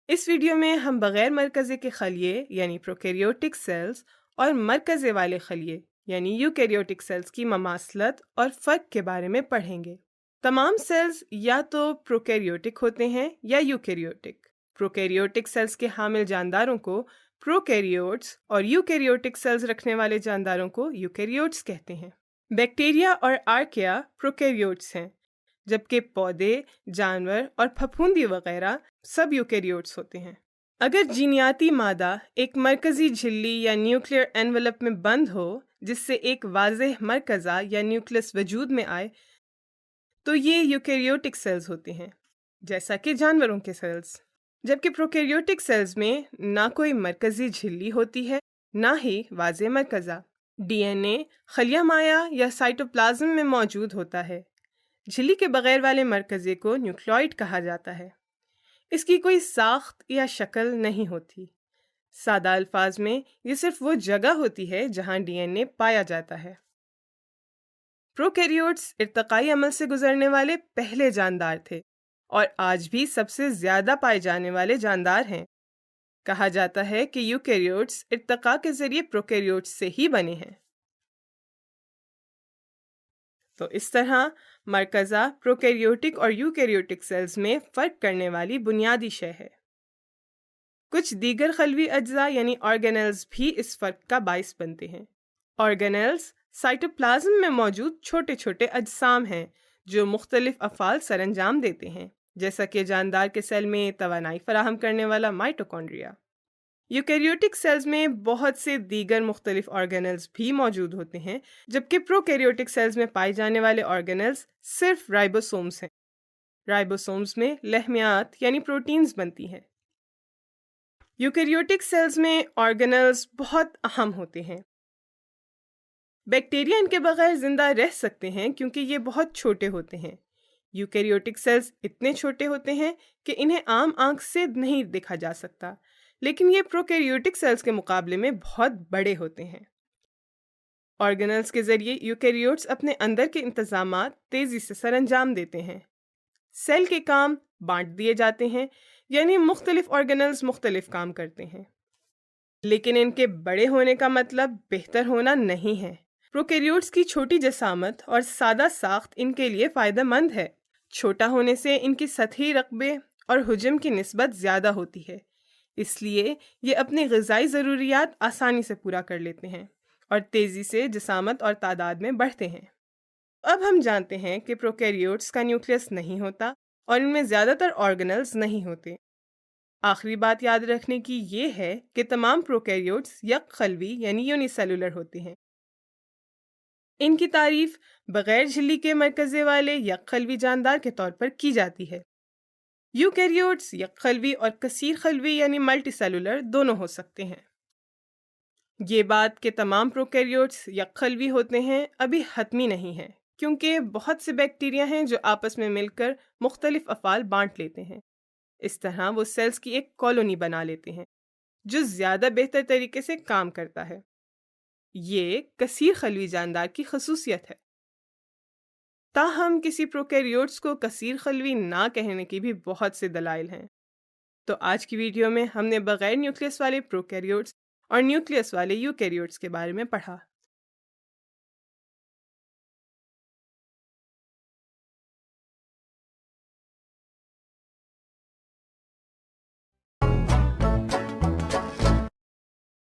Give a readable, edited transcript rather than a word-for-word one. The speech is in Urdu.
اس ویڈیو میں ہم بغیر مرکزے کے خلیے یعنی پروکیریوٹک سیلز اور مرکزے والے خلیے یعنی یوکیریوٹک سیلز کی مماثلت اور فرق کے بارے میں پڑھیں گے۔ تمام سیلز یا تو پروکیریوٹک ہوتے ہیں یا یوکیریوٹک۔ پروکیریوٹک سیلز کے حامل جانداروں کو پروکیریوٹس اور یوکیریوٹک سیلز رکھنے والے جانداروں کو یوکیریوٹس کہتے ہیں۔ بیکٹیریا اور آرکیا پروکیریوٹس ہیں، جبکہ پودے، جانور اور پھپھوندی وغیرہ سب یوکیریوٹس ہوتے ہیں۔ اگر جینیاتی مادہ ایک مرکزی جھلی یا نیوکلیئر انویلپ میں بند ہو جس سے ایک واضح مرکزہ یا نیوکلس وجود میں آئے تو یہ یوکیریوٹک سیلز ہوتے ہیں، جیسا کہ جانوروں کے سیلز۔ جبکہ پروکیریوٹک سیلز میں نہ کوئی مرکزی جھلی ہوتی ہے نہ ہی واضح مرکزہ۔ ڈی این اے خلیہ مائع یا سائٹوپلازم میں موجود ہوتا ہے۔ جھلی کے بغیر والے مرکزے کو نیوکلوئڈ کہا جاتا ہے۔ اس کی کوئی ساخت یا شکل نہیں ہوتی۔ سادہ الفاظ میں یہ صرف وہ جگہ ہوتی ہے جہاں ڈی این اے پایا جاتا ہے۔ پروکیریوٹس ارتقائی عمل سے گزرنے والے پہلے جاندار تھے اور آج بھی سب سے زیادہ پائے جانے والے جاندار ہیں۔ کہا جاتا ہے کہ یوکیریوٹس ارتقاء کے ذریعے پروکیریوٹس سے ہی بنے ہیں۔ تو اس طرح مرکزہ پروکیریوٹک اور یوکیریوٹک سیلز میں فرق کرنے والی بنیادی شے ہے۔ کچھ دیگر خلوی اجزاء یعنی آرگینلز بھی اس فرق کا باعث بنتے ہیں۔ آرگینلز سائٹوپلازم میں موجود چھوٹے چھوٹے اجسام ہیں جو مختلف افعال سر انجام دیتے ہیں، جیسا کہ جاندار کے سیل میں توانائی فراہم کرنے والا مائٹوکونڈریا۔ یوکیریوٹک سیلز میں بہت سے دیگر مختلف آرگینلز بھی موجود ہوتے ہیں، جبکہ پروکیریوٹک سیلز میں پائے جانے والے آرگینلز صرف رائبوسومز ہیں۔ رائبوسومز میں لحمیات یعنی پروٹینز بنتی ہیں۔ یوکیریوٹک سیلز میں آرگینلز بہت اہم ہوتے ہیں۔ بیکٹیریا ان کے بغیر زندہ رہ سکتے ہیں کیونکہ یہ بہت چھوٹے ہوتے ہیں۔ یوکیریوٹک سیلز اتنے چھوٹے ہوتے ہیں کہ انہیں عام آنکھ سے نہیں دیکھا جا سکتا، لیکن یہ پروکیریوٹک سیلز کے مقابلے میں بہت بڑے ہوتے ہیں۔ آرگینلز کے ذریعے یوکیریوٹس اپنے اندر کے انتظامات تیزی سے سر انجام دیتے ہیں۔ سیل کے کام بانٹ دیے جاتے ہیں، یعنی مختلف آرگینلز مختلف کام کرتے ہیں، لیکن ان کے بڑے ہونے کا مطلب بہتر ہونا نہیں ہے۔ پروکیریوٹس کی چھوٹی جسامت اور سادہ ساخت ان کے لیے فائدہ مند ہے۔ چھوٹا ہونے سے ان کی سطحی رقبے اور حجم کی نسبت زیادہ ہوتی ہے، اس لیے یہ اپنی غذائی ضروریات آسانی سے پورا کر لیتے ہیں اور تیزی سے جسامت اور تعداد میں بڑھتے ہیں۔ اب ہم جانتے ہیں کہ پروکیریوٹس کا نیوکلیس نہیں ہوتا اور ان میں زیادہ تر آرگینلز نہیں ہوتے۔ آخری بات یاد رکھنے کی یہ ہے کہ تمام پروکیریوٹس یک خلوی یعنی یونی سیلولر ہوتے ہیں۔ ان کی تعریف بغیر جھلی کے مرکزے والے یک خلوی جاندار کے طور پر کی جاتی ہے۔ یوکیریوٹس یک خلوی اور کثیر خلوی یعنی ملٹی سیلولر دونوں ہو سکتے ہیں۔ یہ بات کہ تمام پروکیریوٹس یک خلوی ہوتے ہیں ابھی حتمی نہیں ہے، کیونکہ بہت سے بیکٹیریا ہیں جو آپس میں مل کر مختلف افعال بانٹ لیتے ہیں۔ اس طرح وہ سیلز کی ایک کالونی بنا لیتے ہیں جو زیادہ بہتر طریقے سے کام کرتا ہے۔ یہ کثیر خلوی جاندار کی خصوصیت ہے۔ تاہم کسی پروکیریوٹس کو کثیر خلوی نہ کہنے کی بھی بہت سے دلائل ہیں۔ تو آج کی ویڈیو میں ہم نے بغیر نیوکلیس والے پروکیریوٹس اور نیوکلیس والے یوکیریوٹس کے بارے میں پڑھا۔